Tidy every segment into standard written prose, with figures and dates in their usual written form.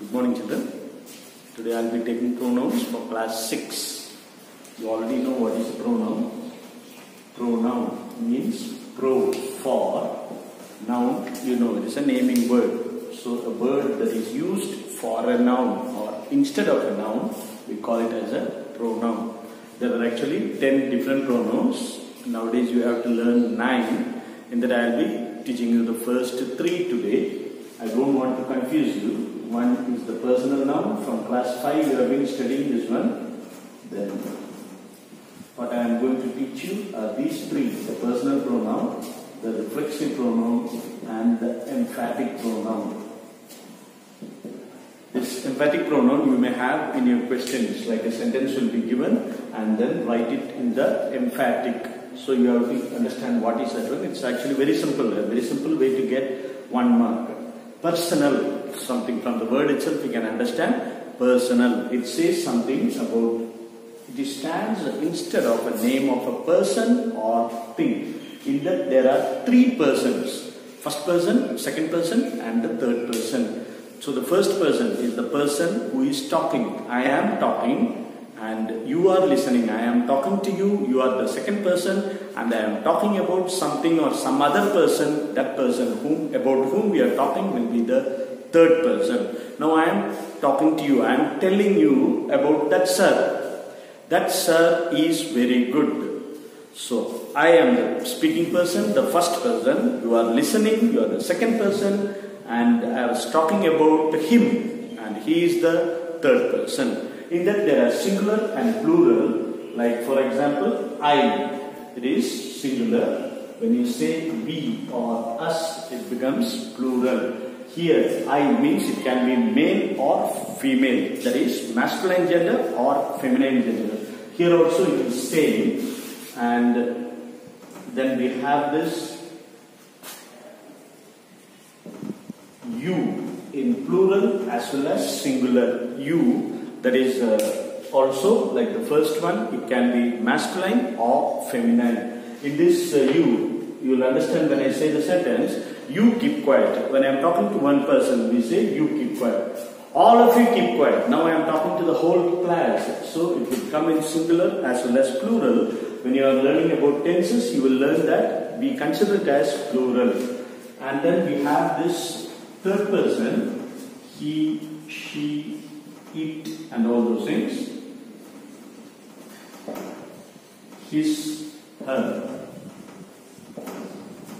Good morning, children. Today I will be taking pronouns for class 6. You already know what is a pronoun. Pronoun means pro, for. Noun, you know, it is a naming word. So a word that is used for a noun or instead of a noun, we call it as a pronoun. There are actually 10 different pronouns. Nowadays you have to learn 9. In that I will be teaching you the first 3 today. I don't want to confuse you. One is the personal noun. From class 5 you have been studying this one. Then what I am going to teach you are these 3. The personal pronoun, the reflexive pronoun and the emphatic pronoun. This emphatic pronoun you may have in your questions, like a sentence will be given and then write it in the emphatic. So you have to understand what is that one. It's actually very simple, a very simple way to get 1 mark. Personal, something from the word itself you can understand. Personal, it says something about, it stands instead of a name of a person or thing. In that there are 3 persons. First person, second person and the third person. So the first person is the person who is talking. I am talking and you are listening. I am talking to you, you are the second person and I am talking about something or some other person. That person about whom we are talking will be the third person. Now I am talking to you, I am telling you about that sir. That sir is very good. So I am the speaking person, the first person, you are listening, you are the second person, and I was talking about him and he is the third person. In that there are singular and plural, like for example, I, it is singular. When you say we or us, it becomes plural. Here, I means it can be male or female, that is masculine gender or feminine gender. Here also it is same. And then we have this you in plural as well as singular. You, that is also like the first one, it can be masculine or feminine. In this you will understand when I say the sentence, you keep quiet. When I am talking to one person, we say you keep quiet. All of you keep quiet. Now I am talking to the whole class. So it will come in singular as well as plural. When you are learning about tenses, you will learn that we consider it as plural. And then we have this third person, he, she, it and all those things. His, her,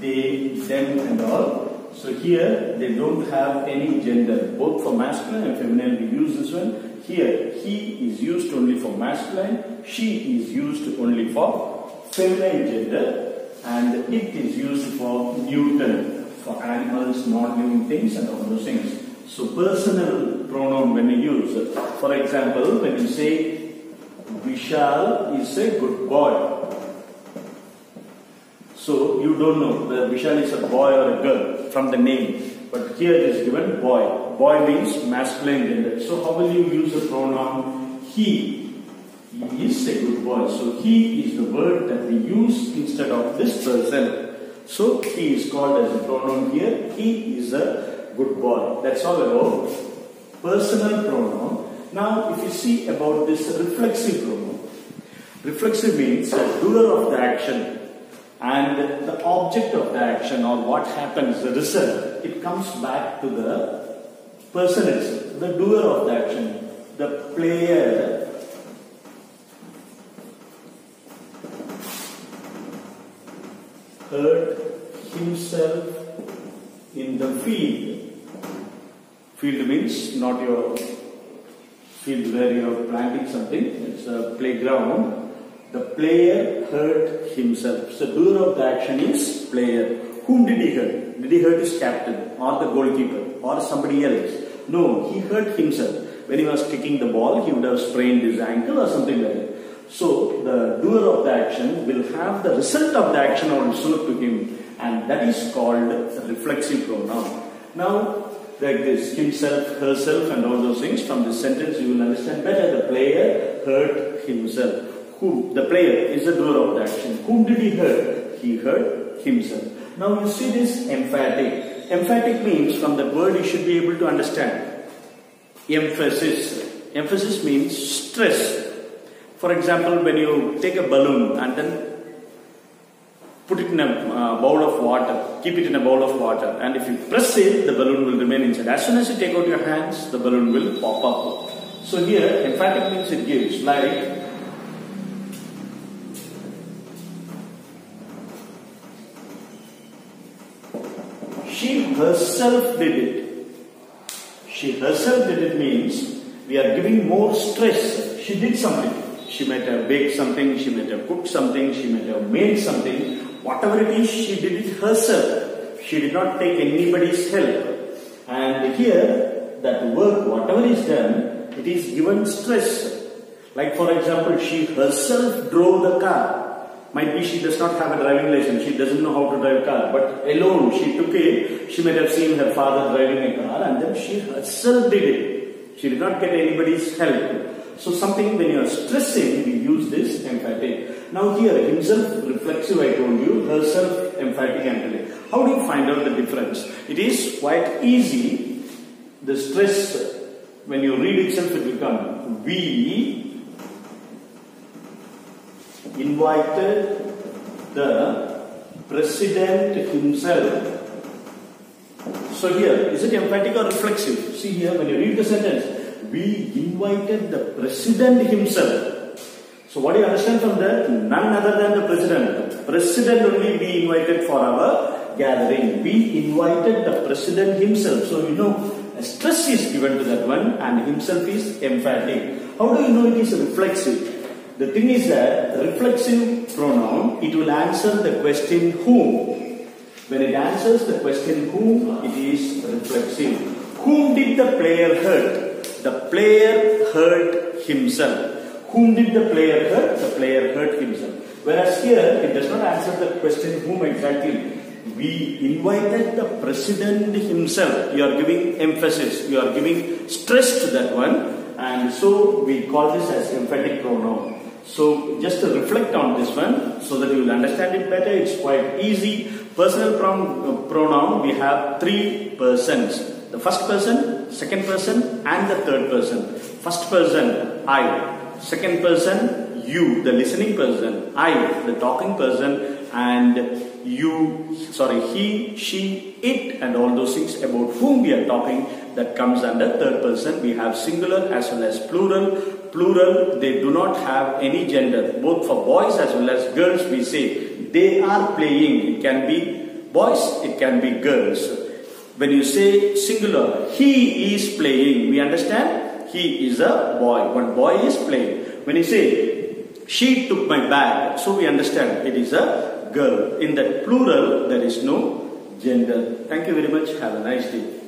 they, them and all. So here they don't have any gender. Both for masculine and feminine we use this one. Here he is used only for masculine, she is used only for feminine gender, and it is used for neuter, for animals, non-living things and all those things. So personal pronoun when you use, for example, when you say Vishal is a good boy. So you don't know whether Vishal is a boy or a girl from the name, but here it is given boy. Boy means masculine gender. So how will you use the pronoun he? He is a good boy. So he is the word that we use instead of this person. So he is called as a pronoun here. He is a good boy. That's all about personal pronoun. Now if you see about this reflexive pronoun. Reflexive means the doer of the action and the object of the action or what happens, the result, it comes back to the person itself, the doer of the action, the player. Hurt himself in the field. Field means not your field where you are planting something, it's a playground. The player hurt himself. So doer of the action is player. Whom did he hurt? Did he hurt his captain or the goalkeeper or somebody else? No, he hurt himself. When he was kicking the ball, he would have sprained his ankle or something like that. So the doer of the action will have the result of the action also to him, and that is called a reflexive pronoun. Now like this, himself, herself and all those things, from this sentence you will understand better. The player hurt himself. Who? The player is the doer of the action. Whom did he hurt? He hurt himself. Now you see this emphatic. Emphatic means from that word you should be able to understand. emphasis. Emphasis means stress. For example, when you take a balloon and then put it in a bowl of water, keep it in a bowl of water, and if you press it, the balloon will remain inside. As soon as you take out your hands, the balloon will pop up. So here, emphatic means it gives, like, she herself did it. She herself did it means we are giving more stress. She did something. She might have baked something, she might have cooked something, she might have made something. Whatever it is, she did it herself. She did not take anybody's help. And here, that work, whatever is done, it is given stress. Like for example, she herself drove the car. Might be she does not have a driving license, she doesn't know how to drive a car, but alone she took it. She might have seen her father driving a car and then she herself did it. She did not get anybody's help. So something when you are stressing, we use this emphatic. Now here, himself reflexive, I told you, herself emphatic and how do you find out the difference? It is quite easy. The stress, when you read itself, it will come. We invited the president himself. So here, is it emphatic or reflexive? See here, when you read the sentence, we invited the president himself. So what do you understand from that? None other than the president. The president only we invited for our gathering. We invited the president himself. So you know, a stress is given to that one and himself is emphatic. How do you know it is reflexive? The thing is that reflexive pronoun, it will answer the question whom. When it answers the question whom, it is reflexive. Whom did the player hurt? The player hurt himself. Whom did the player hurt? The player hurt himself. Whereas here, it does not answer the question whom exactly. We invited the president himself. You are giving emphasis. You are giving stress to that one. And so, we call this as emphatic pronoun. So, just to reflect on this one, so that you will understand it better, it's quite easy. Personal pronoun, we have 3 persons. The first person, second person and the third person. First person, I. Second person, you, the listening person. I, the talking person. And you, he, she, it and all those things about whom we are talking, that comes under third person. We have singular as well as plural. Plural, they do not have any gender. Both for boys as well as girls, we say they are playing. It can be boys, it can be girls. When you say singular, he is playing, we understand he is a boy. One boy is playing. When you say she took my bag, so we understand it is a girl. In that plural, there is no gender. Thank you very much. Have a nice day.